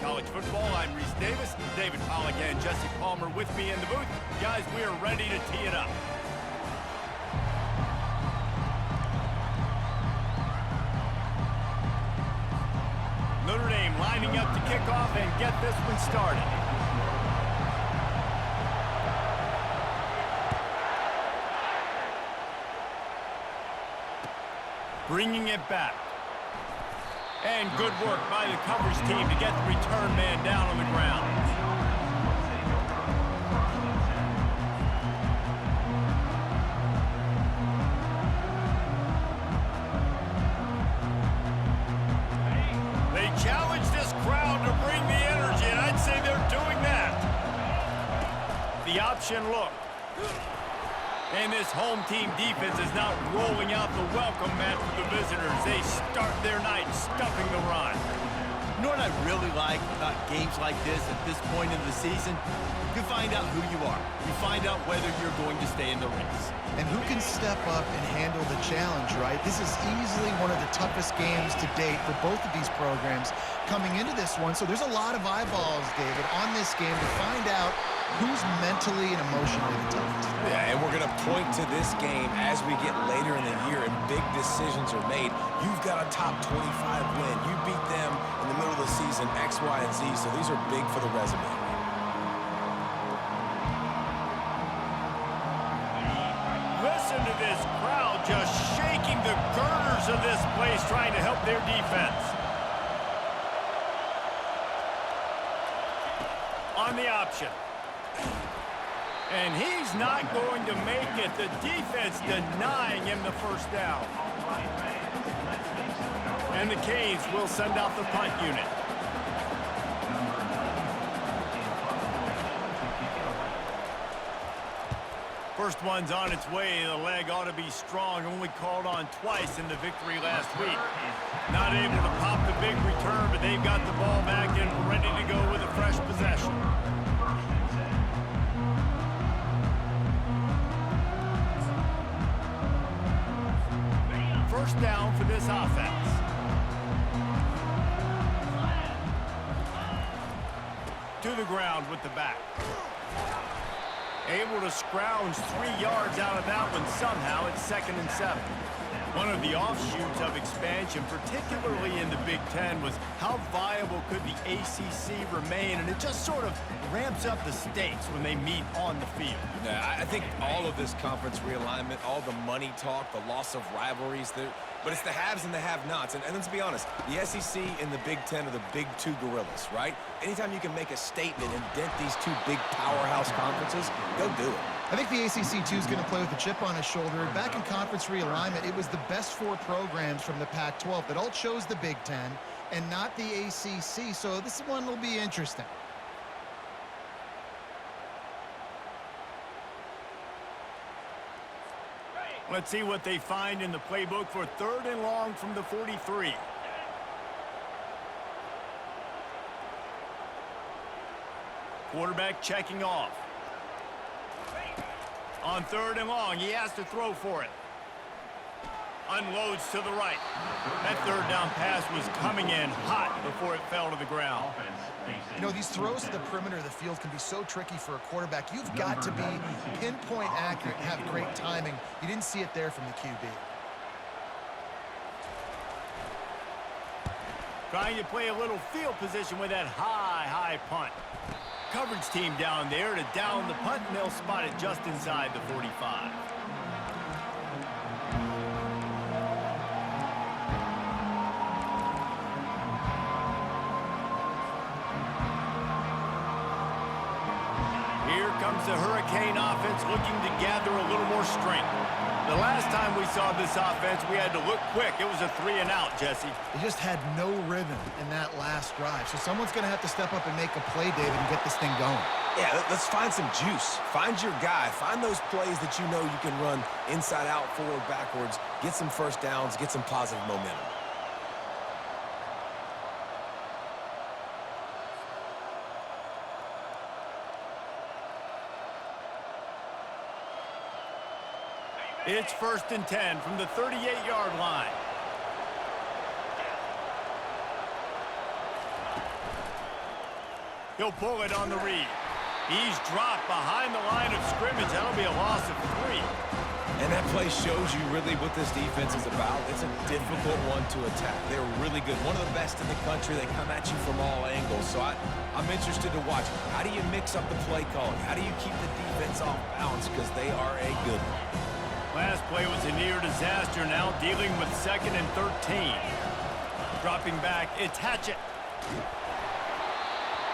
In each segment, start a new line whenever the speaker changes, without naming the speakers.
College Football. I'm Reese Davis, David Pollack and Jesse Palmer with me in the booth. Guys, we are ready to tee it up. Notre Dame lining up to kick off and get this one started. Bringing it back. And good work by the coverage team to get the return man down on the ground. They challenge this crowd to bring the energy, and I'd say they're doing that. The option look. And this home team defense is not rolling out the welcome mat for the visitors. They start their night stuffing the run.
You know what I really like about games like this at this point in the season? You find out who you are. You find out whether you're going to stay in the race.
And who can step up and handle the challenge, right? This is easily one of the toughest games to date for both of these programs coming into this one. So there's a lot of eyeballs, David, on this game to find out who's mentally and emotionally the toughest.
Yeah, and we're going to point to this game as we get later in the year and big decisions are made. You've got a top 25 win. You beat them in the middle of the season, X, Y, and Z, so these are big for the resume.
Listen to this crowd just shaking the girders of this place trying to help their defense. On the option. And he's not going to make it. The defense denying him the first down. And the Canes will send out the punt unit. First one's on its way. The leg ought to be strong. Only called on twice in the victory last week. Not able to pop the big return, but they've got the ball back and ready to go with a fresh possession. First down for this offense. To the ground with the back. Able to scrounge 3 yards out of that one somehow. It's 2nd and 7. One of the offshoots of expansion, particularly in the Big Ten, was how viable could the ACC remain, and it just sort of ramps up the stakes when they meet on the field.
Yeah, I think all of this conference realignment, all the money talk, the loss of rivalries, but it's the haves and the have-nots. And let's be honest, the SEC and the Big Ten are the big two gorillas, right? Anytime you can make a statement and dent these two big powerhouse conferences, go do it.
I think the ACC, too, is going to play with a chip on his shoulder. Back in conference realignment, it was the best 4 programs from the Pac-12 that all chose the Big Ten and not the ACC, so this one will be interesting.
Let's see what they find in the playbook for 3rd and long from the 43. Quarterback checking off. On 3rd and long, he has to throw for it. Unloads to the right. That 3rd down pass was coming in hot before it fell to the ground.
You know, these throws to the perimeter of the field can be so tricky for a quarterback. You've got to be pinpoint accurate and have great timing. You didn't see it there from the QB.
Trying to play a little field position with that high punt. Coverage team down there to down the punt, and they'll spot it just inside the 45. Here comes the Hurricane offense looking to gather a little more strength. The last time we saw this offense, we had to look quick. It was a 3-and-out, Jesse.
They just had no rhythm in that last drive. So someone's going to have to step up and make a play, David, and get this thing going.
Yeah, let's find some juice. Find your guy. Find those plays that you know you can run inside out, forward, backwards. Get some first downs. Get some positive momentum.
It's 1st and 10 from the 38-yard line. He'll pull it on the read. He's dropped behind the line of scrimmage. That'll be a loss of 3.
And that play shows you really what this defense is about. It's a difficult one to attack. They're really good. One of the best in the country. They come at you from all angles. So I'm interested to watch. How do you mix up the play calling? How do you keep the defense off balance? Because they are a good one.
Last play was a near disaster. Now dealing with 2nd and 13. Dropping back, it's Hatchett.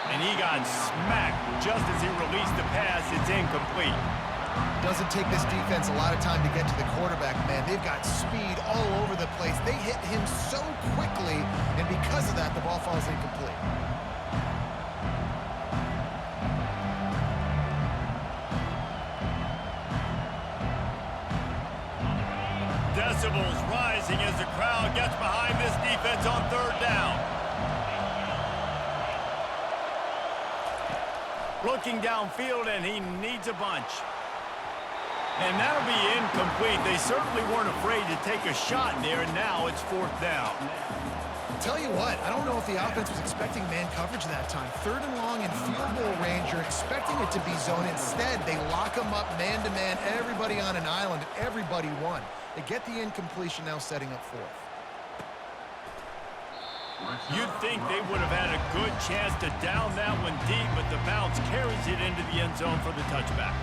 And he got smacked just as he released the pass. It's incomplete.
Doesn't take this defense a lot of time to get to the quarterback, man. They've got speed all over the place. They hit him so quickly, and because of that, the ball falls incomplete.
Decibels rising as the crowd gets behind this defense on 3rd down. Looking downfield, and he needs a bunch. And that'll be incomplete. They certainly weren't afraid to take a shot there, and now it's 4th down.
I'll tell you what, I don't know if the offense was expecting man coverage that time. 3rd and long in field goal range, you're expecting it to be zone. Instead, they lock them up man-to-man, everybody on an island, and everybody won. They get the incompletion, now setting up 4th.
You'd think they would have had a good chance to down that one deep, but the bounce carries it into the end zone for the touchback.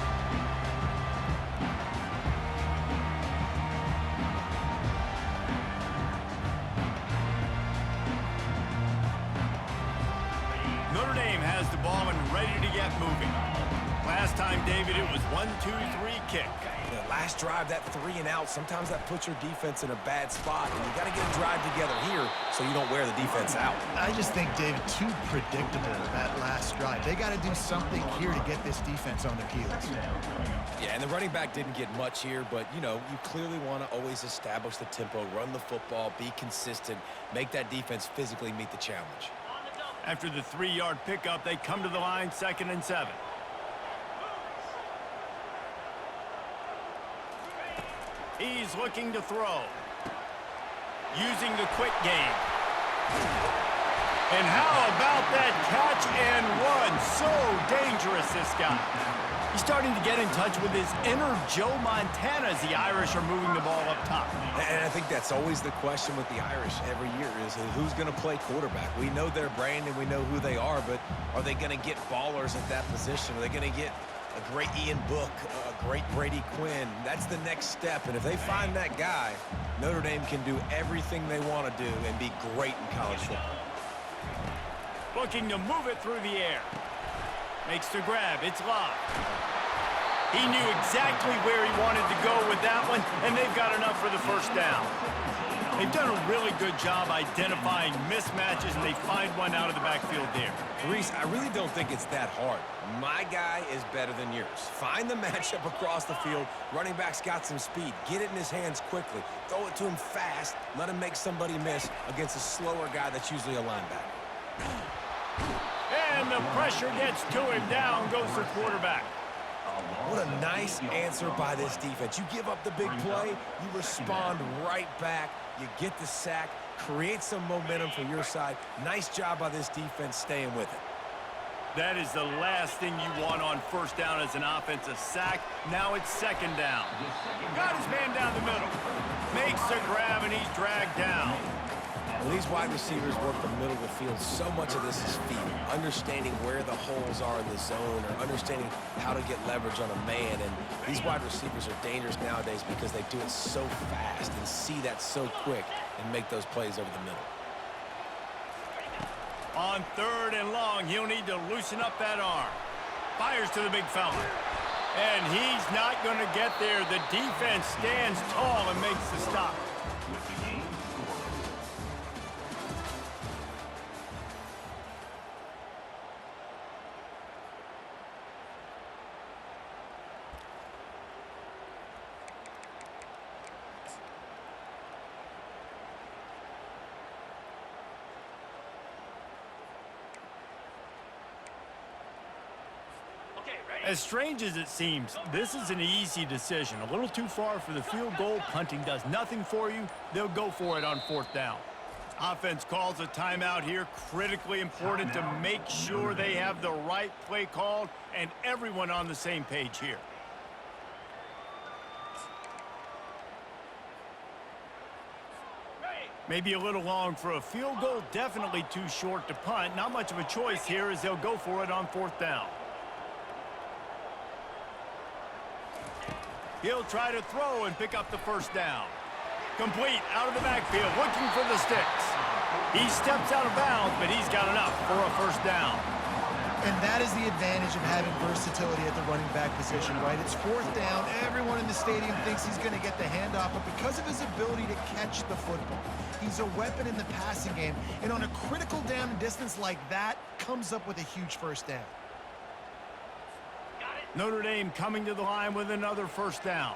Notre Dame has the ball and ready to get moving. Last time, David, it was 1-2-3 kick.
The last drive, that 3 and out, sometimes that puts your defense in a bad spot, and you got to get a drive together here so you don't wear the defense out.
I just think, David, too predictable that last drive. They got to do something here to get this defense on their heels.
Yeah, and the running back didn't get much here, but, you know, you clearly want to always establish the tempo, run the football, be consistent, make that defense physically meet the challenge.
After the 3-yard pickup, they come to the line, 2nd and 7. He's looking to throw. Using the quick game. And how about that catch and run? So dangerous, this guy. He's starting to get in touch with his inner Joe Montana as the Irish are moving the ball up top.
And I think that's always the question with the Irish every year is who's going to play quarterback. We know their brand and we know who they are, but are they going to get ballers at that position? Are they going to get a great Ian Book, a great Brady Quinn? That's the next step, and if they find that guy, Notre Dame can do everything they want to do and be great in college football.
Looking to move it through the air. Makes the grab. It's locked. He knew exactly where he wanted to go with that one, and they've got enough for the 1st down. They've done a really good job identifying mismatches, and they find one out of the backfield there.
Reese, I really don't think it's that hard. My guy is better than yours. Find the matchup across the field. Running back's got some speed. Get it in his hands quickly. Throw it to him fast. Let him make somebody miss against a slower guy that's usually a linebacker.
And the pressure gets to him. Down goes the quarterback.
What a nice answer by this defense. You give up the big play, you respond right back, you get the sack, create some momentum for your side. Nice job by this defense staying with it.
That is the last thing you want on 1st down as an offensive sack. Now it's 2nd down. Got his man down the middle. Makes the grab, and he's dragged down.
When these wide receivers work the middle of the field, so much of this is feet, understanding where the holes are in the zone or understanding how to get leverage on a man. And these wide receivers are dangerous nowadays because they do it so fast and see that so quick and make those plays over the middle.
On 3rd and long, he'll need to loosen up that arm. Fires to the big fella. And he's not going to get there. The defense stands tall and makes the stop. As strange as it seems, this is an easy decision. A little too far for the field goal. Punting does nothing for you. They'll go for it on 4th down. Offense calls a timeout here. Critically important to make sure they have the right play called and everyone on the same page here. Maybe a little long for a field goal. Definitely too short to punt. Not much of a choice here as they'll go for it on 4th down. He'll try to throw and pick up the 1st down. Complete out of the backfield, looking for the sticks. He steps out of bounds, but he's got enough for a 1st down.
And that is the advantage of having versatility at the running back position, right? It's 4th down. Everyone in the stadium thinks he's going to get the handoff, but because of his ability to catch the football, he's a weapon in the passing game. And on a critical down and distance like that, comes up with a huge 1st down.
Notre Dame coming to the line with another 1st down.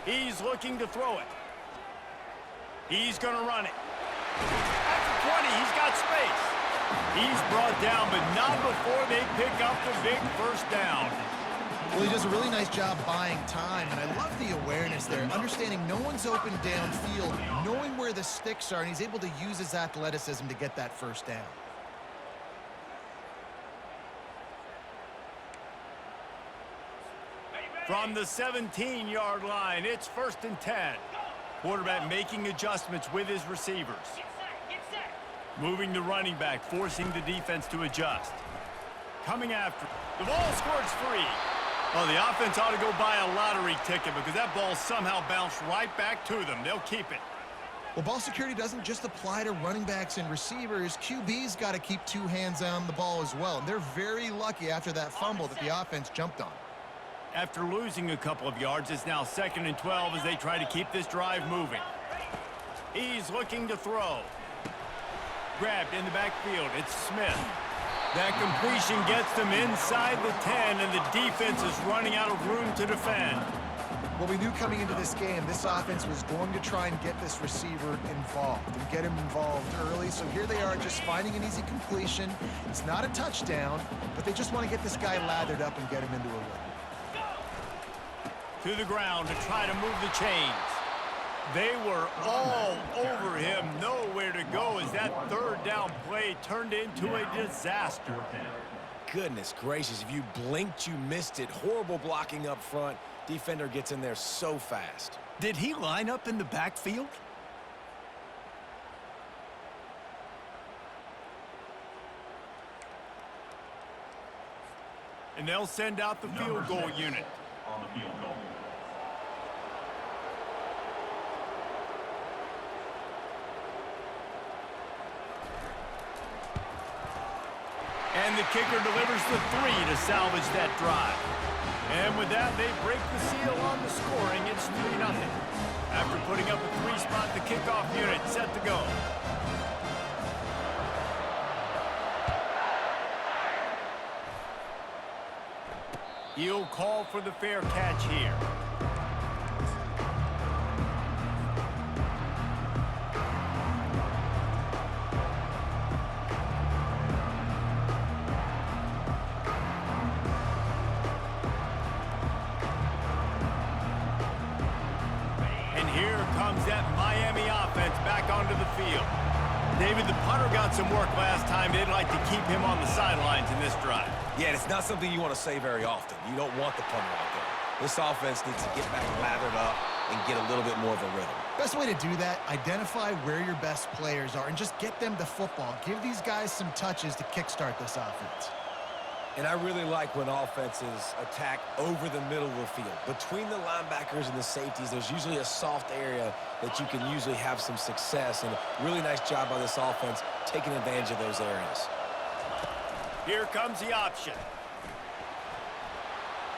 He's looking to throw it. He's going to run it. After 20, he's got space. He's brought down, but not before they pick up the big 1st down.
Well, he does a really nice job buying time, and I love the awareness there, understanding no one's open downfield, knowing where the sticks are, and he's able to use his athleticism to get that 1st down.
From the 17-yard line, it's 1st and 10. Quarterback making adjustments with his receivers. Moving the running back, forcing the defense to adjust. Coming after. The ball squirts free. Oh, the offense ought to go buy a lottery ticket because that ball somehow bounced right back to them. They'll keep it.
Well, ball security doesn't just apply to running backs and receivers. QB's got to keep 2 hands on the ball as well. And they're very lucky after that fumble that the offense jumped on.
After losing a couple of yards, it's now 2nd and 12 as they try to keep this drive moving. He's looking to throw. Grabbed in the backfield. It's Smith. That completion gets them inside the 10, and the defense is running out of room to defend.
Well, we knew coming into this game, this offense was going to try and get this receiver involved and get him involved early. So here they are just finding an easy completion. It's not a touchdown, but they just want to get this guy lathered up and get him into a rhythm.
To the ground to try to move the chains. They were all over him, nowhere to go as that 3rd down play turned into a disaster.
Goodness gracious, if you blinked, you missed it. Horrible blocking up front. Defender gets in there so fast.
Did he line up in the backfield? And they'll send out the field goal unit.
On the field goal.
And the kicker delivers the 3 to salvage that drive. And with that, they break the seal on the scoring. It's 3-0. After putting up a 3-spot, the kickoff unit set to go. He'll call for the fair catch here. And here comes that Miami offense back onto the field. David, the punter got some work last time. They'd like to keep him on the sidelines in this drive.
Yeah, it's not something you want to say very often. You don't want the punter out there. This offense needs to get back lathered up and get a little bit more of a rhythm.
Best way to do that, identify where your best players are and just get them the football. Give these guys some touches to kickstart this offense.
And I really like when offenses attack over the middle of the field. Between the linebackers and the safeties, there's usually a soft area that you can usually have some success. And a really nice job by this offense taking advantage of those areas.
Here comes the option.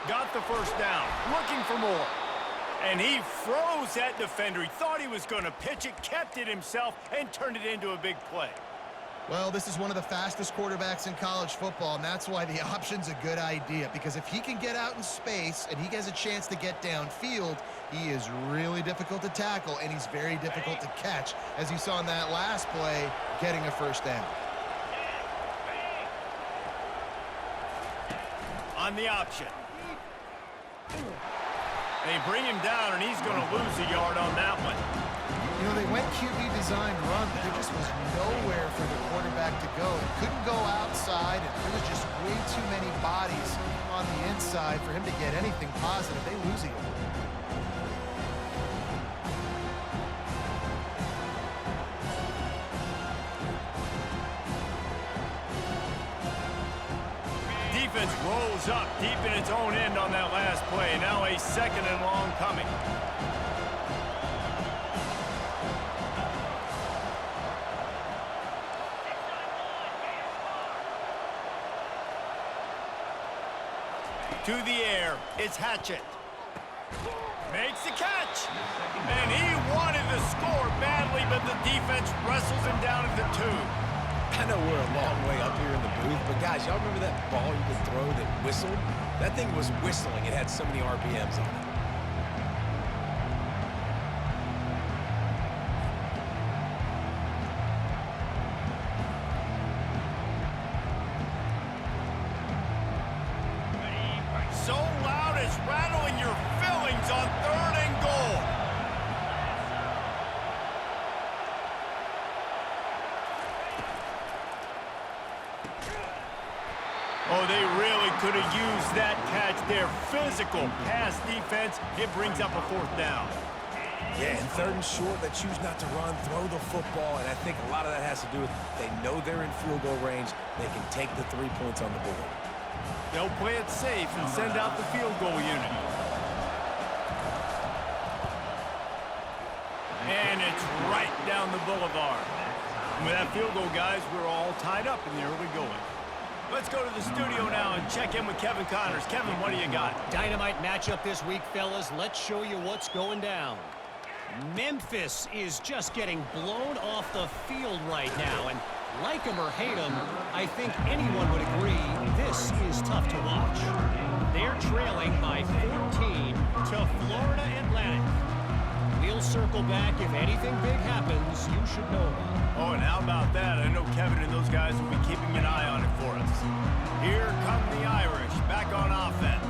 Got the 1st down, looking for more. And he froze that defender. He thought he was going to pitch it, kept it himself, and turned it into a big play.
Well, this is one of the fastest quarterbacks in college football, and that's why the option's a good idea, because if he can get out in space and he has a chance to get downfield, he is really difficult to tackle, and he's very difficult to catch, as you saw in that last play, getting a 1st down. On the option.
They bring him down, and he's going to lose a yard on that one.
You know, they went QB designed run, but there just was nowhere for the quarterback to go. He couldn't go outside, and there was just way too many bodies on the inside for him to get anything positive. They lose a yard.
Defense rolls up deep in its own end on that last play. Now a 2nd and long coming. To the air, it's Hatchett. Makes the catch. And he wanted to score badly, but the defense wrestles him down at the 2.
I know we're a long way up here in the booth, but guys, y'all remember that ball you could throw that whistled? That thing was whistling. It had so many RPMs on it.
So loud it's rattling your fillings on 3rd and goal. Oh, they really could have used that catch there. Physical pass defense. It brings up a 4th down.
Yeah, and 3rd and short, they choose not to run, throw the football, and I think a lot of that has to do with they know they're in field goal range. They can take the 3 points on the board.
They'll play it safe and send out the field goal unit. And it's right down the boulevard. And with that field goal, guys, we're all tied up in the early going. Let's go to the studio now and check in with Kevin Connors. Kevin, what do you got?
Dynamite matchup this week, fellas. Let's show you what's going down. Memphis is just getting blown off the field right now, and like him or hate him, I think anyone would agree this is tough to watch. They're trailing by 14 to Florida Atlantic. We'll circle back. If anything big happens, you should know about it.
Oh, and how about that? I know Kevin and those guys will be keeping an eye on it for us. Here come the Irish, back on offense.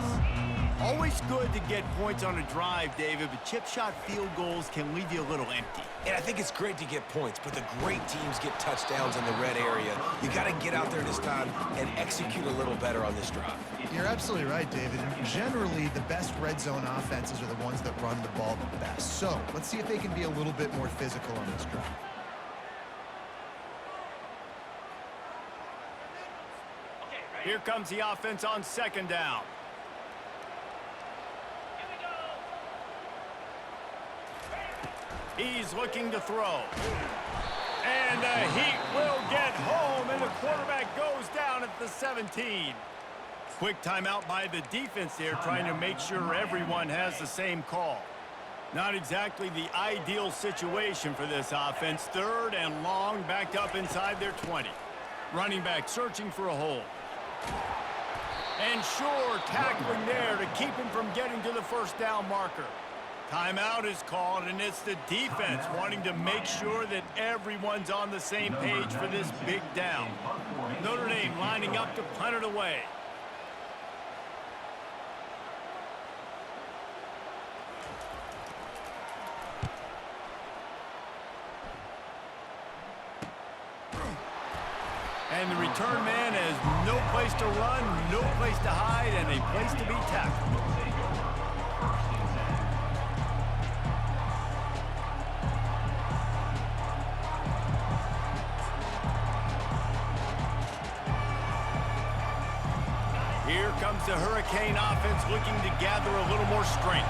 Always good to get points on a drive, David, but chip shot field goals can leave you a little empty.
And I think it's great to get points, but the great teams get touchdowns in the red area. You got to get out there this time and execute a little better on this drive.
You're absolutely right, David. And generally, the best red zone offenses are the ones that run the ball the best. So let's see if they can be a little bit more physical on this drive.
Here comes the offense on 2nd down. He's looking to throw. And the Heat will get home, and the quarterback goes down at the 17. Quick timeout by the defense there, trying to make sure everyone has the same call. Not exactly the ideal situation for this offense. 3rd and long, backed up inside their 20. Running back searching for a hole. And sure, tackling there to keep him from getting to the 1st down marker. Timeout is called, and it's the defense wanting to make sure that everyone's on the same page for this big down. Notre Dame lining up to punt it away. And the return man has no place to run, no place to hide, and a place to be tackled. Here comes the Hurricane offense looking to gather a little more strength.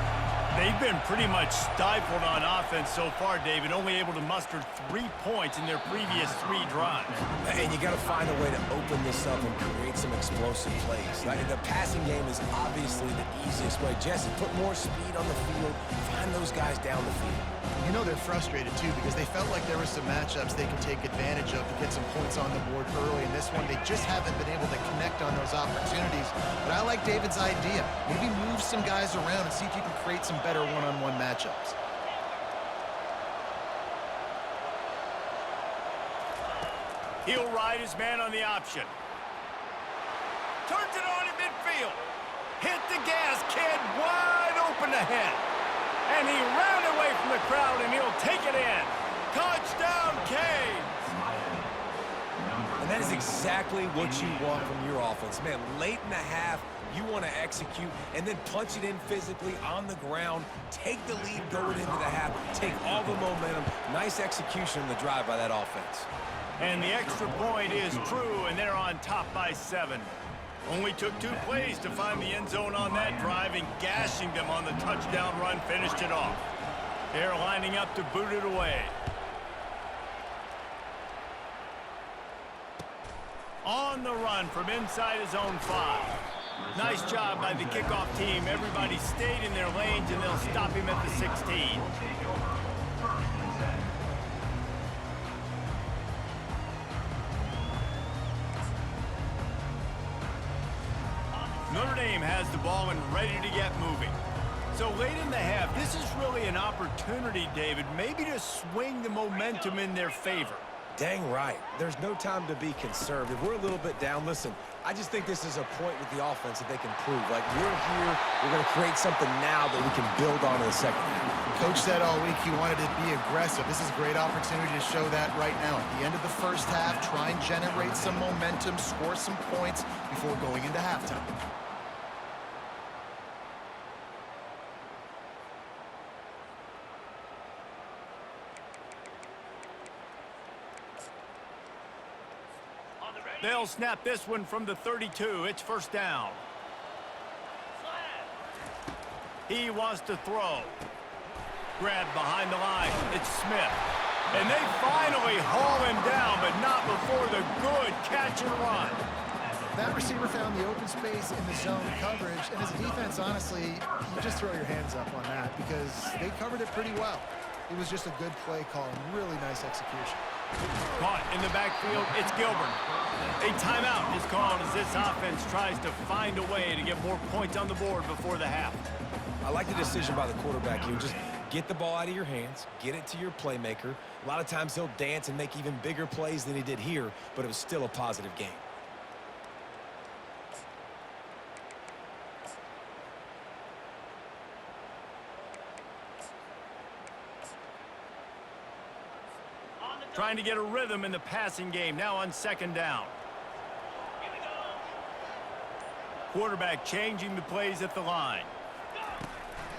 They've been pretty much stifled on offense so far, David, only able to muster 3 points in their previous 3 drives.
And you got to find a way to open this up and create some explosive plays. The passing game is obviously the easiest way. Jesse, put more speed on the field, find those guys down the field.
You know they're frustrated, too, because they felt like there were some matchups they could take advantage of to get some points on the board early. In this one, they just haven't been able to connect on those opportunities. But I like David's idea. Maybe move some guys around and see if you can create some better one-on-one matchups.
He'll ride his man on the option. Turns it on in midfield. Hit the gas, kid. Wide open ahead. And he ran away from the crowd, and he'll take it in. Touchdown, Canes.
And that is exactly what you want from your offense. Man, late in the half, you want to execute and then punch it in physically on the ground, take the lead going into the half, take all the momentum. Nice execution in the drive by that offense.
And the extra point is true, and they're on top by 7. Only took 2 plays to find the end zone on that drive, and gashing them on the touchdown run finished it off. They're lining up to boot it away. On the run from inside his own 5. Nice job by the kickoff team. Everybody stayed in their lanes, and they'll stop him at the 16. Notre Dame has the ball and ready to get moving. So late in the half, this is really an opportunity, David, maybe to swing the momentum in their favor.
Dang right. There's no time to be conservative. We're a little bit down. Listen, I just think this is a point with the offense that they can prove. Like, we're here, we're going to create something now that we can build on in the second half.
Coach said all week he wanted to be aggressive. This is a great opportunity to show that right now. At the end of the first half, try and generate some momentum, score some points before going into halftime.
They'll snap this one from the 32. It's first down. He wants to throw. Grabbed behind the line. It's Smith. And they finally haul him down, but not before the good catch and run.
That receiver found the open space in the zone coverage, and as a defense, honestly, you just throw your hands up on that because they covered it pretty well. It was just a good play call and really nice execution.
Caught in the backfield, it's Gilbert. A timeout is called as this offense tries to find a way to get more points on the board before the half.
I like the decision by the quarterback here. Just get the ball out of your hands, get it to your playmaker. A lot of times he'll dance and make even bigger plays than he did here, but it was still a positive game.
Trying to get a rhythm in the passing game, now on second down. Quarterback changing the plays at the line.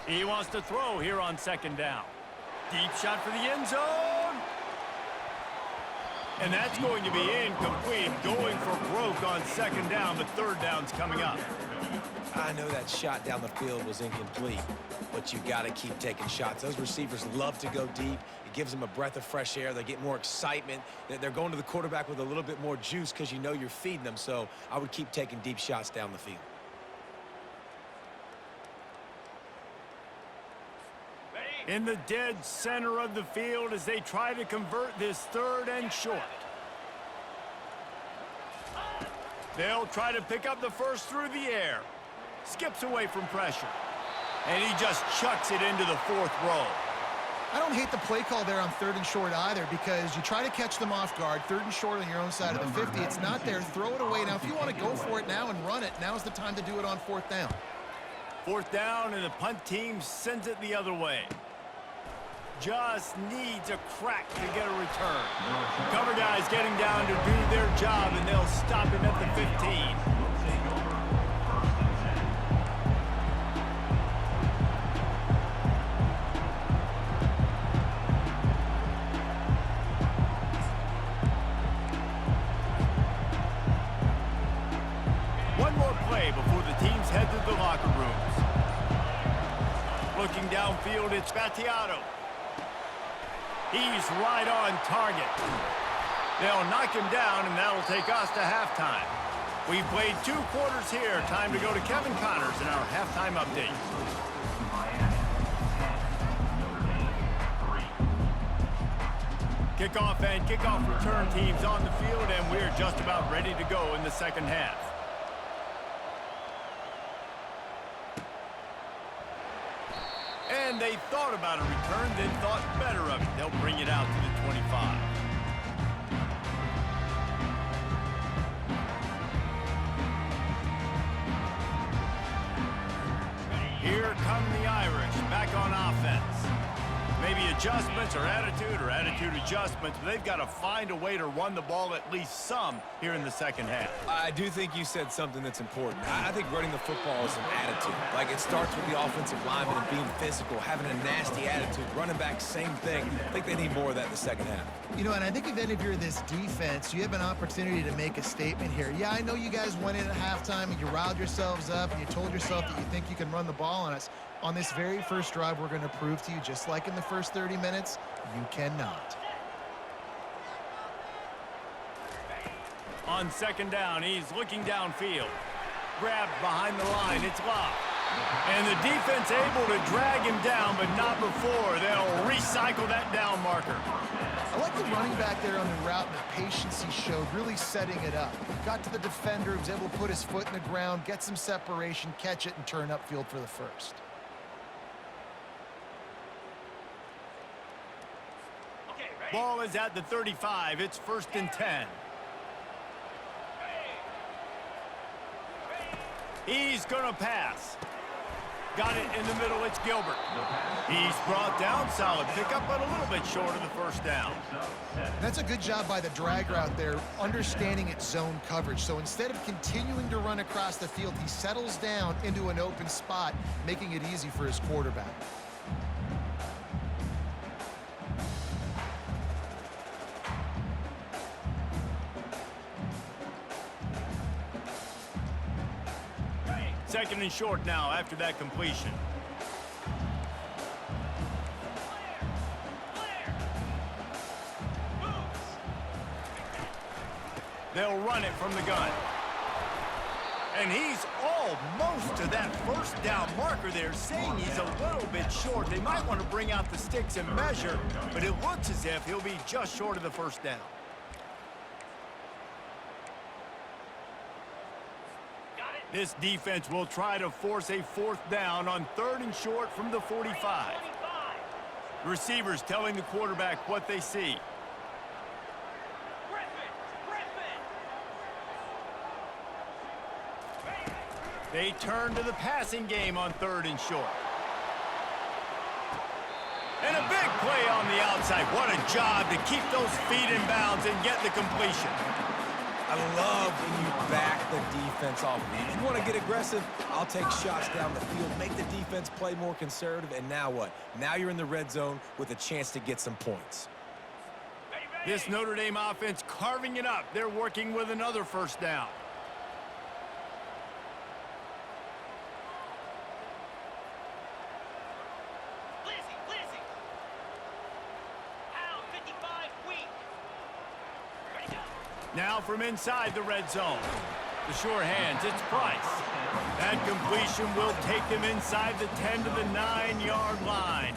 He wants to throw here on second down. Deep shot for the end zone. And that's going to be incomplete. Going for broke on second down, but third down's coming up.
I know that shot down the field was incomplete, but you got to keep taking shots. Those receivers love to go deep. It gives them a breath of fresh air. They get more excitement. They're going to the quarterback with a little bit more juice because you know you're feeding them. So I would keep taking deep shots down the field.
In the dead center of the field as they try to convert this third and short. They'll try to pick up the first through the air. Skips away from pressure. And he just chucks it into the fourth row.
I don't hate the play call there on third and short either because you try to catch them off guard. Third and short on your own side of the 50. It's not there. Throw it away. Now, if you want to go for it now and run it, now's the time to do it on fourth down.
Fourth down, and the punt team sends it the other way. Just needs a crack to get a return. Cover guys getting down to do their job, and they'll stop him at the 15. One more play before the teams head to the locker rooms. Looking downfield, it's Battiato. He's right on target. They'll knock him down, and that'll take us to halftime. We've played 2 quarters here. Time to go to Kevin Connors in our halftime update. Kickoff and kickoff return teams on the field, and we're just about ready to go in the second half. And they thought about a return, then thought better of it. They'll bring it out to the 25. adjustments or attitude adjustments, but they've got to find a way to run the ball at least some here in the second half.
I do think you said something that's important. I think running the football is an attitude. Like, it starts with the offensive lineman and being physical, having a nasty attitude. Running back, same thing. I think they need more of that in the second half.
You know, and I think if you're this defense, you have an opportunity to make a statement here. Yeah, I know you guys went in at halftime and you riled yourselves up and you told yourself that you think you can run the ball on us. On this very first drive, we're going to prove to you, just like in the first 30 minutes, you cannot.
On second down, he's looking downfield. Grabbed behind the line, it's Love. And the defense able to drag him down, but not before. They'll recycle that down marker.
I like the running back there on the route and the patience he showed, really setting it up. Got to the defender, was able to put his foot in the ground, get some separation, catch it, and turn upfield for the first.
Ball is at the 35. It's 1st and 10. He's going to pass. Got it in the middle. It's Gilbert. He's brought down. Solid pickup, but a little bit short of the first down.
That's a good job by the drag route there, understanding its zone coverage. So instead of continuing to run across the field, he settles down into an open spot, making it easy for his quarterback.
Second and short now after that completion. They'll run it from the gun. And he's almost to that first down marker there, saying he's a little bit short. They might want to bring out the sticks and measure, but it looks as if he'll be just short of the first down. This defense will try to force a 4th down on 3rd and short from the 45. The receivers telling the quarterback what they see. They turn to the passing game on 3rd and short. And a big play on the outside. What a job to keep those feet in bounds and get the completion.
I love when you back the defense off. If you want to get aggressive, I'll take shots down the field, make the defense play more conservative, and now what? Now you're in the red zone with a chance to get some points.
This Notre Dame offense carving it up. They're working with another first down. Now from inside the red zone. The sure hands, it's Price. That completion will take them inside the 10 to the 9-yard line.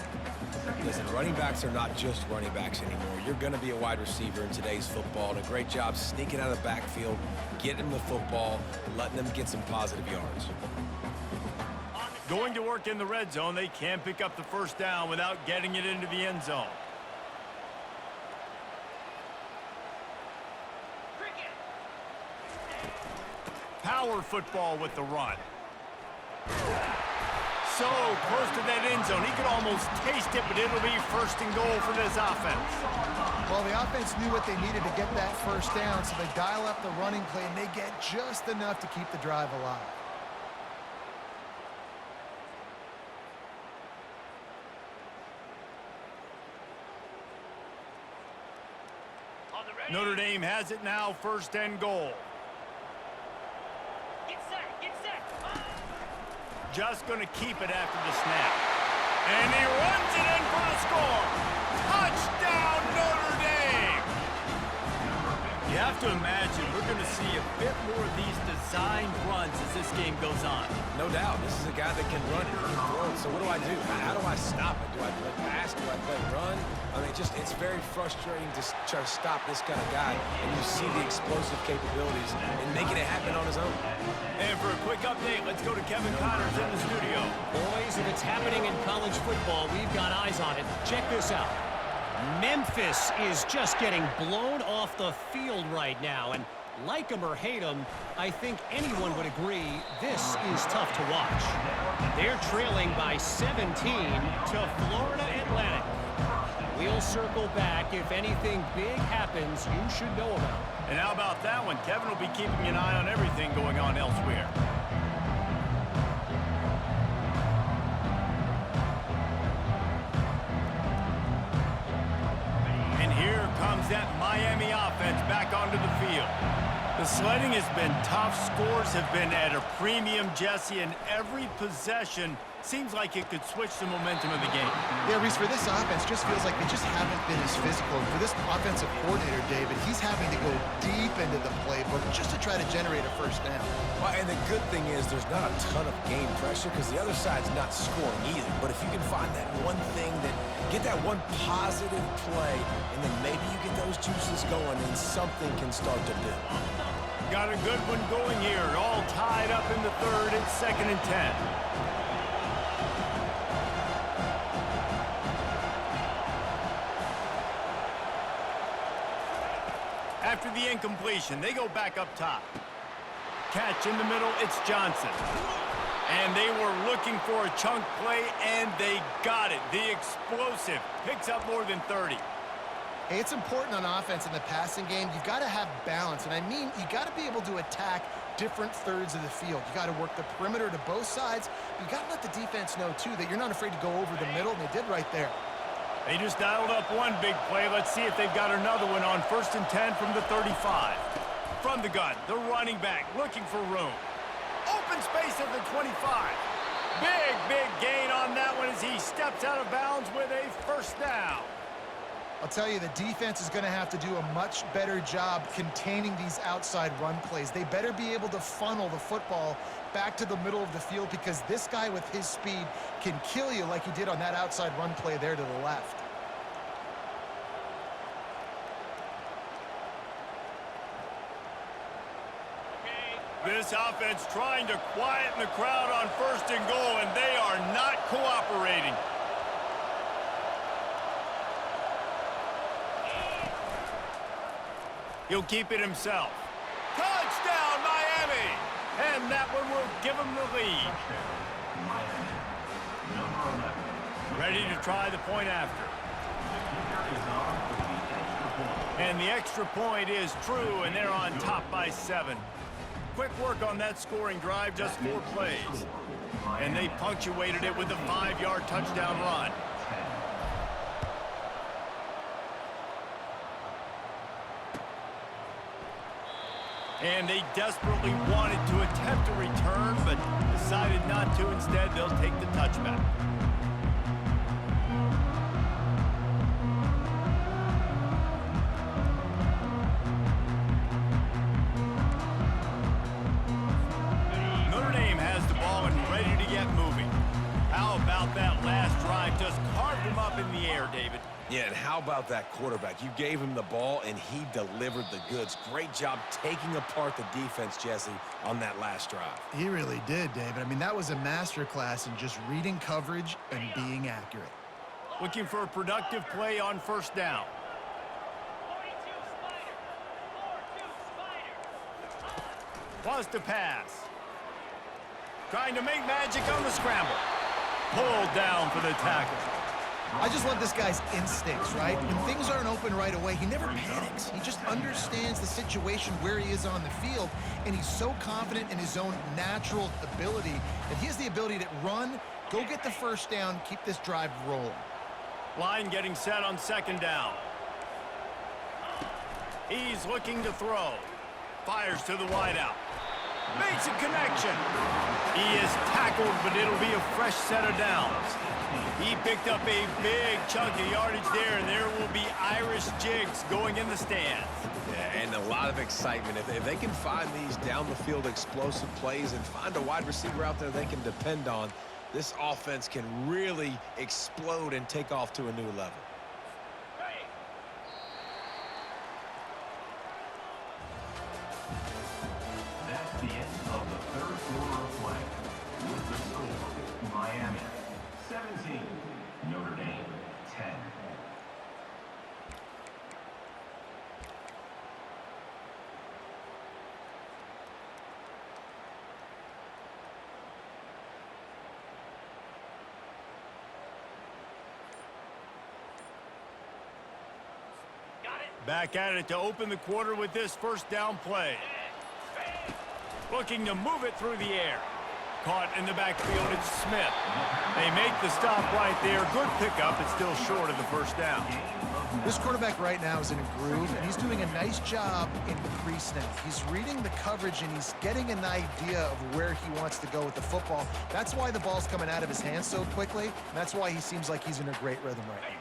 Listen, running backs are not just running backs anymore. You're going to be a wide receiver in today's football, and a great job sneaking out of the backfield, getting them the football, letting them get some positive yards.
Going to work in the red zone, they can pick up the first down without getting it into the end zone. Power football with the run. So close to that end zone. He could almost taste it, but it'll be 1st and goal for this offense.
Well, the offense knew what they needed to get that first down, so they dial up the running play, and they get just enough to keep the drive alive.
Notre Dame has it now, 1st and goal. Just going to keep it after the snap. And he runs it in for the score. Touchdown, Notre Dame! You have to imagine we're going to see a bit more of these designed runs as this game goes on.
No doubt. This is a guy that can run and can throw. So what do I do? How do I stop it? Do I play pass? Do I play run? I mean, it's very frustrating to try to stop this kind of guy. And you see the explosive capabilities and making it happen on his own.
And for a quick update, let's go to Kevin Connors in the studio.
Boys, if it's happening in college football, we've got eyes on it. Check this out. Memphis is just getting blown off the field right now. And like them or hate them, I think anyone would agree this is tough to watch. They're trailing by 17 to Florida Atlantic. We'll circle back if anything big happens you should know about.
And how about that one? Kevin will be keeping an eye on everything going on elsewhere. And here comes that Miami offense back onto the field. The sledding has been tough. Scores have been at a premium, Jesse, and every possession seems like it could switch the momentum of the game.
Yeah, Reese, for this offense, just feels like they just haven't been as physical. And for this offensive coordinator, David, he's having to go deep into the playbook just to try to generate a first down.
Well, and the good thing is there's not a ton of game pressure because the other side's not scoring either. But if you can find that one thing get that one positive play, and then maybe you get those juices going and something can start to build.
Got a good one going here. All tied up in the third. It's 2nd and 10. After the incompletion, they go back up top. Catch in the middle, it's Johnson. And they were looking for a chunk play, and they got it. The explosive picks up more than 30.
Hey, it's important on offense in the passing game. You've got to have balance. And I mean, you got to be able to attack different thirds of the field. You got to work the perimeter to both sides. But you got to let the defense know, too, that you're not afraid to go over the middle, and they did right there.
They just dialed up one big play. Let's see if they've got another one on 1st and 10 from the 35. From the gun, the running back looking for room. Open space at the 25. Big gain on that one as he steps out of bounds with a first down.
I'll tell you, the defense is going to have to do a much better job containing these outside run plays. They better be able to funnel the football back to the middle of the field because this guy with his speed can kill you like he did on that outside run play there to the left.
This offense trying to quieten the crowd on 1st and goal, and they are not cooperating. He'll keep it himself. Touchdown, Miami! And that one will give him the lead. Ready to try the point after. And the extra point is true, and they're on top by 7. Quick work on that scoring drive, just 4 plays. And they punctuated it with a 5-yard touchdown run. And they desperately wanted to attempt a return, but decided not to. Instead, they'll take the touchback. Notre Dame has the ball and ready to get moving. How about that last drive? Just carved him up in the air, David.
Yeah, and how about that quarterback? You gave him the ball, and he delivered the goods. Great job taking apart the defense, Jesse, on that last drive.
He really did, David. I mean, that was a masterclass in just reading coverage and being accurate.
Looking for a productive play on 1st down. Wants to pass. Trying to make magic on the scramble. Pulled down for the tackle.
I just love this guy's instincts, right? When things aren't open right away, he never panics. He just understands the situation where he is on the field, and he's so confident in his own natural ability that he has the ability to run, go get the first down, keep this drive rolling.
Line getting set on 2nd down. He's looking to throw. Fires to the wideout. Makes a connection. He is tackled, but it'll be a fresh set of downs. He picked up a big chunk of yardage there, and there will be Irish jigs going in the stands.
Yeah, and a lot of excitement. If they can find these down-the-field explosive plays and find a wide receiver out there they can depend on, this offense can really explode and take off to a new level.
That's the end of the 3rd quarter of play. With the score, Miami 17, Notre Dame 10.
Back at it to open the quarter with this first down play. Looking to move it through the air. Caught in the backfield, it's Smith. They make the stop right there. Good pickup, it's still short of the first down.
This quarterback right now is in a groove, and he's doing a nice job in the pre-snap. He's reading the coverage, and he's getting an idea of where he wants to go with the football. That's why the ball's coming out of his hands so quickly, and that's why he seems like he's in a great rhythm right now.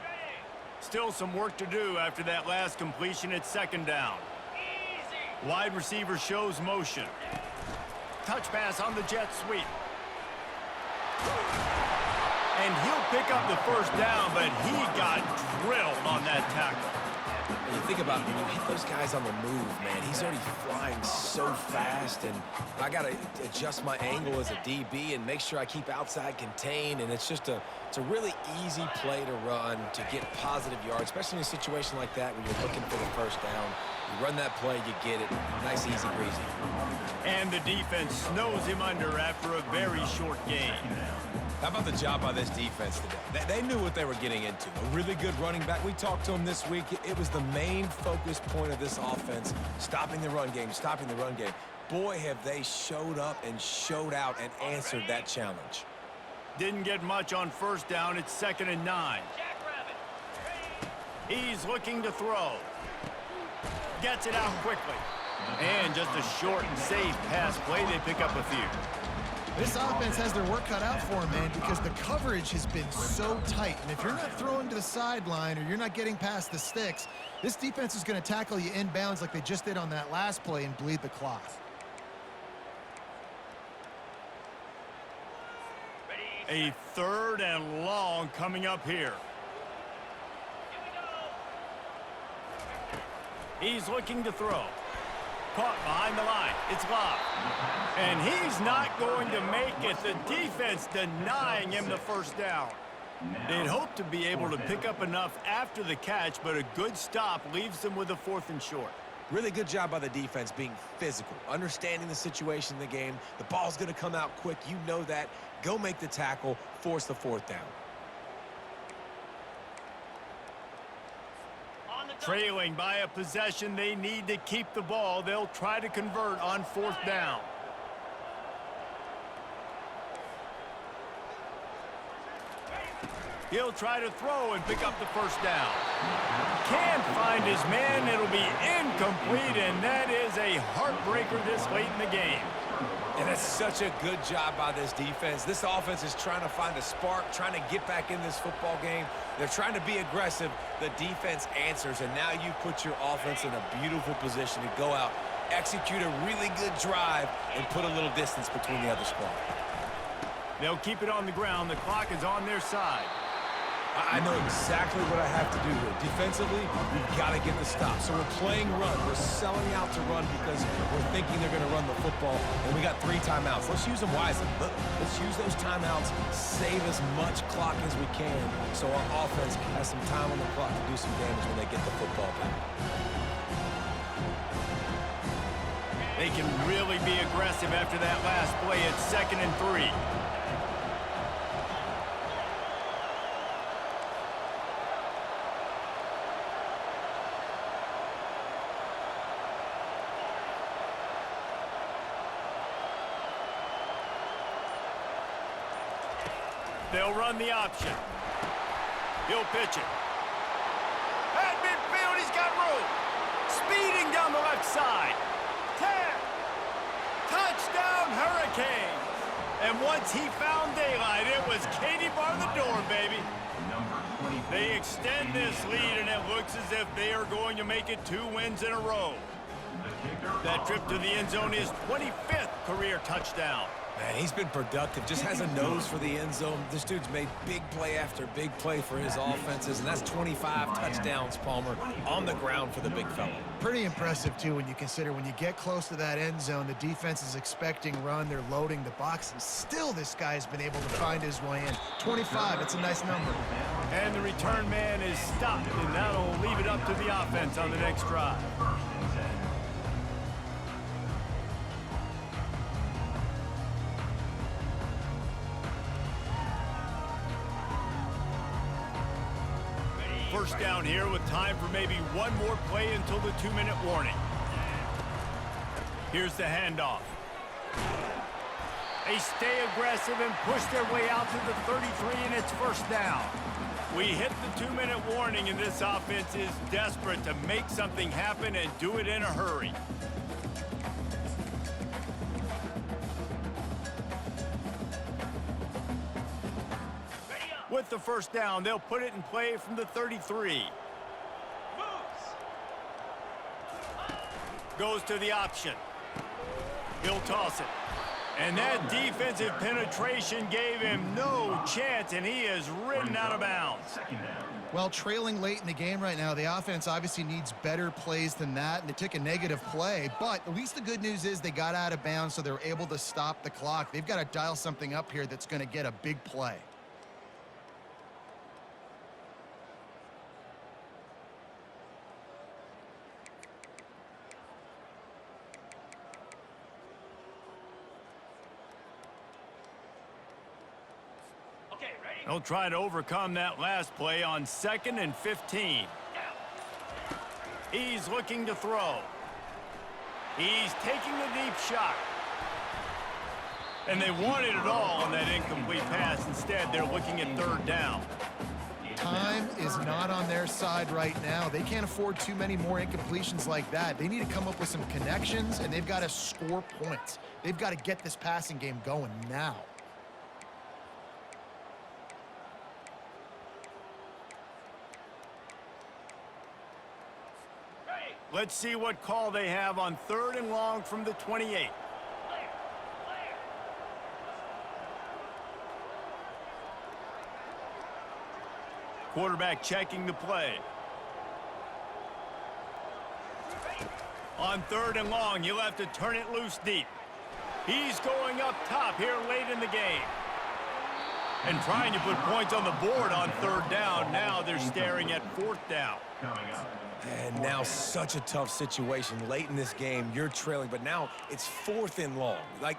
Still some work to do after that last completion at second down. Wide receiver shows motion. Touch pass on the jet sweep. And he'll pick up the first down, but he got drilled on that tackle.
And you think about, when you hit those guys on the move, man, he's already flying so fast, and I got to adjust my angle as a DB and make sure I keep outside contained, and it's a really easy play to run to get positive yards, especially in a situation like that where you're looking for the first down. You run that play, you get it. Nice, easy breezy.
And the defense snows him under after a very short game.
How about the job by this defense today? They knew what they were getting into. A really good running back. We talked to him this week. It was the main focus point of this offense, stopping the run game, stopping the run game. Boy, have they showed up and showed out and answered that challenge.
Didn't get much on first down. It's 2nd and 9. He's looking to throw. Gets it out quickly. And just a short and safe pass play. They pick up a few.
This offense has their work cut out for them, man, because the coverage has been so tight. And if you're not throwing to the sideline or you're not getting past the sticks, this defense is going to tackle you inbounds like they just did on that last play and bleed the clock.
A 3rd and long coming up here. He's looking to throw. Caught behind the line. It's Love. And he's not going to make it. The defense denying him the first down. They'd hope to be able to pick up enough after the catch, but a good stop leaves them with a 4th and short.
Really good job by the defense being physical, understanding the situation in the game. The ball's going to come out quick. You know that. Go make the tackle, force the 4th down.
Trailing by a possession, they need to keep the ball. They'll try to convert on 4th down. He'll try to throw and pick up the first down. Can't find his man. It'll be incomplete, and that is a heartbreaker this late in the game.
And that's such a good job by this defense. This offense is trying to find a spark, trying to get back in this football game. They're trying to be aggressive. The defense answers, and now you put your offense in a beautiful position to go out, execute a really good drive, and put a little distance between the other squad.
They'll keep it on the ground. The clock is on their side.
I know exactly what I have to do here. Defensively, we've got to get the stop. So we're playing run. We're selling out to run because we're thinking they're going to run the football, and we got 3 timeouts. Let's use them wisely. Let's use those timeouts, save as much clock as we can so our offense has some time on the clock to do some damage when they get the football back.
They can really be aggressive after that last play. It's 2nd and 3. They'll run the option. He'll pitch it. At midfield, he's got room. Speeding down the left side. 10. Touchdown, Hurricanes. And once he found daylight, it was Katie bar the door, baby. They extend this lead, and it looks as if they are going to make it 2 wins in a row. That trip to the end zone is 25th career touchdown.
Man, he's been productive, just has a nose for the end zone. This dude's made big play after big play for his offenses, and that's 25 touchdowns, Palmer, on the ground for the big fella.
Pretty impressive, too, when you consider when you get close to that end zone, the defense is expecting run, they're loading the box, and still this guy's been able to find his way in. 25, it's a nice number.
And the return man is stopped, and that'll leave it up to the offense on the next drive. first down here with time for maybe one more play until the 2-minute warning. Here's the handoff. They stay aggressive and push their way out to the 33, and it's first down. We hit the 2-minute warning, and this offense is desperate to make something happen and do it in a hurry. With the first down, they'll put it in play from the 33. Goes to the option. He'll toss it. And that defensive penetration gave him no chance, and he is ridden out of bounds.
Well, trailing late in the game right now, the offense obviously needs better plays than that, and they took a negative play. But at least the good news is they got out of bounds, so they're able to stop the clock. They've got to dial something up here that's going to get a big play.
They'll try to overcome that last play on 2nd and 15. He's looking to throw. He's taking the deep shot. And they wanted it all on that incomplete pass. Instead, they're looking at 3rd down.
Time is not on their side right now. They can't afford too many more incompletions like that. They need to come up with some connections, and they've got to score points. They've got to get this passing game going now.
Let's see what call they have on 3rd and long from the 28. Quarterback checking the play. On 3rd and long, you'll have to turn it loose deep. He's going up top here late in the game. And trying to put points on the board on 3rd down. Now they're staring at 4th down.
And now such a tough situation. Late in this game, you're trailing, but now it's 4th and long. Like,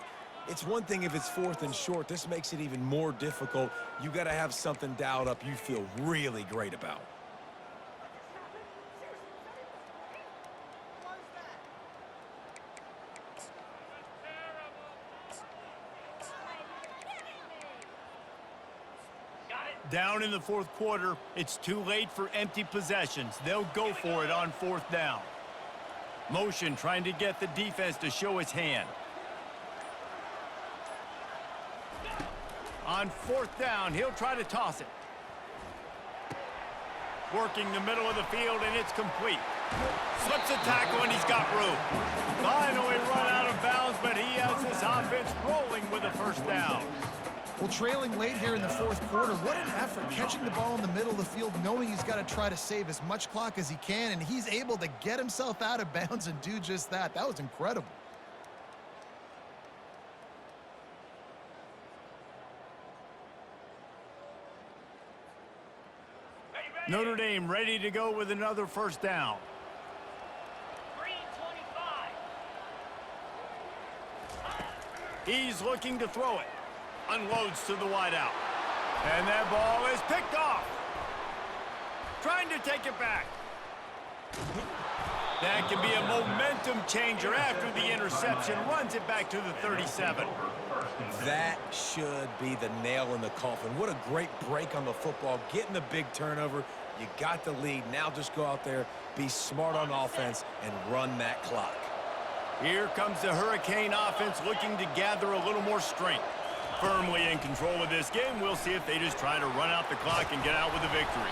it's one thing if it's 4th and short. This makes it even more difficult. You got to have something dialed up you feel really great about.
Down in the 4th quarter, it's too late for empty possessions. They'll go for it on 4th down. Motion trying to get the defense to show its hand. On 4th down, he'll try to toss it. Working the middle of the field, and it's complete. Slips a tackle, and he's got room. Finally run out of bounds, but he has this offense rolling with a first down.
Well, trailing late here in the 4th quarter, what an effort catching the ball in the middle of the field, knowing he's got to try to save as much clock as he can, and he's able to get himself out of bounds and do just that. That was incredible.
Notre Dame ready to go with another first down. He's looking to throw it. Unloads to the wideout. And that ball is picked off. Trying to take it back. That can be a momentum changer after the interception. Runs it back to the 37.
That should be the nail in the coffin. What a great break on the football. Getting the big turnover. You got the lead. Now just go out there, be smart on offense, and run that clock.
Here comes the Hurricane offense looking to gather a little more strength. Firmly in control of this game. We'll see if they just try to run out the clock and get out with a victory.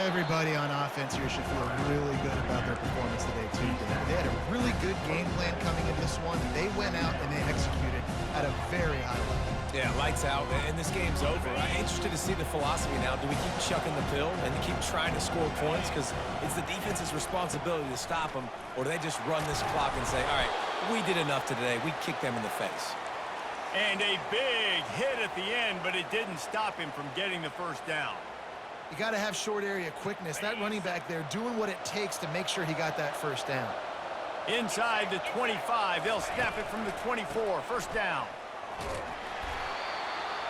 Everybody on offense here should feel really good about their performance today, too. They had a really good game plan coming in this one. They went out and they executed at a very high level.
Yeah, lights out, and this game's over. I'm interested to see the philosophy now. Do we keep chucking the pill and keep trying to score points? Because it's the defense's responsibility to stop them, or do they just run this clock and say, all right, we did enough today. We kicked them in the face.
And a big hit at the end, but it didn't stop him from getting the first down.
You got to have short area quickness. That running back there doing what it takes to make sure he got that first down.
Inside the 25, they'll snap it from the 24. First down.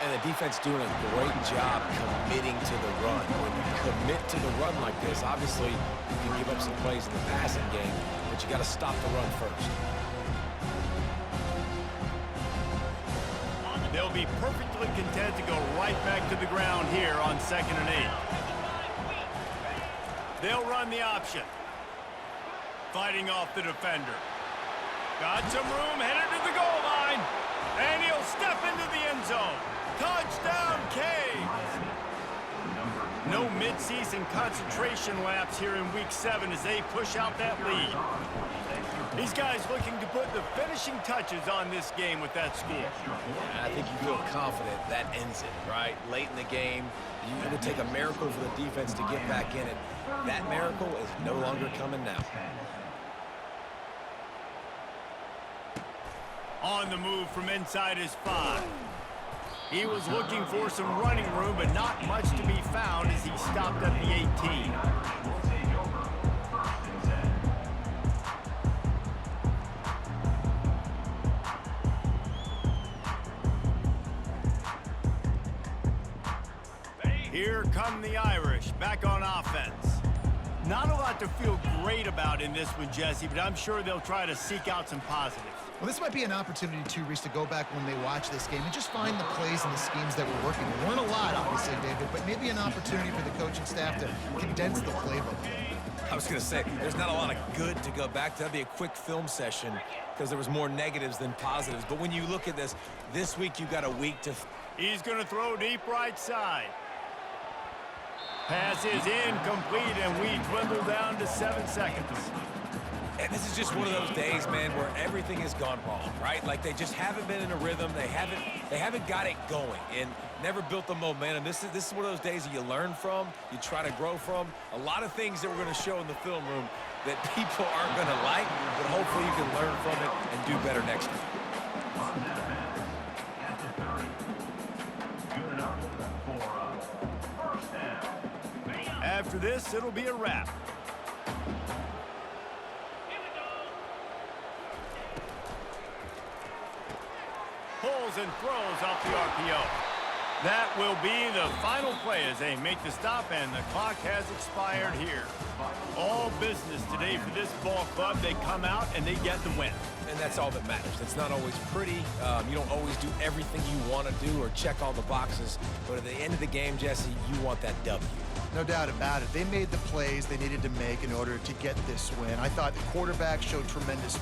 And the defense doing a great job committing to the run. When you commit to the run like this, obviously you can give up some plays in the passing game, but you got to stop the run first.
They'll be perfectly content to go right back to the ground here on 2nd and 8. They'll run the option. Fighting off the defender. Got some room, headed to the goal line. And he'll step into the end zone. Touchdown, Canes! No midseason concentration laps here in Week 7 as they push out that lead. These guys looking to put the finishing touches on this game with that score.
I think you feel confident that ends it, right? Late in the game, it would take a miracle for the defense to get back in it. That miracle is no longer coming now.
On the move from inside his 5. He was looking for some running room, but not much to be found as he stopped at the 18. Here come the Irish, back on offense. Not a lot to feel great about in this one, Jesse, but I'm sure they'll try to seek out some positives.
Well, this might be an opportunity, too, Reese, to go back when they watch this game and just find the plays and the schemes that were working. There weren't a lot, obviously, David, but maybe an opportunity for the coaching staff to condense the playbook.
I was going to say, there's not a lot of good to go back to. That'd be a quick film session because there was more negatives than positives. But when you look at this week you got a week to...
He's going to throw deep right side. Pass is incomplete, and we dwindle down to 7 seconds.
And this is just one of those days, man, where everything has gone wrong, right? Like they just haven't been in a rhythm. They haven't got it going and never built the momentum. This is one of those days that you learn from, you try to grow from. A lot of things that we're going to show in the film room that people aren't going to like, but hopefully you can learn from it and do better next week.
After this, it'll be a wrap. Pulls and throws off the RPO. That will be the final play as they make the stop, and the clock has expired here. All business today for this ball club. They come out and they get the win.
And that's all that matters. It's not always pretty. You don't always do everything you want to do or check all the boxes. But at the end of the game, Jesse, you want that W.
No doubt about it. They made the plays they needed to make in order to get this win. I thought the quarterback showed tremendous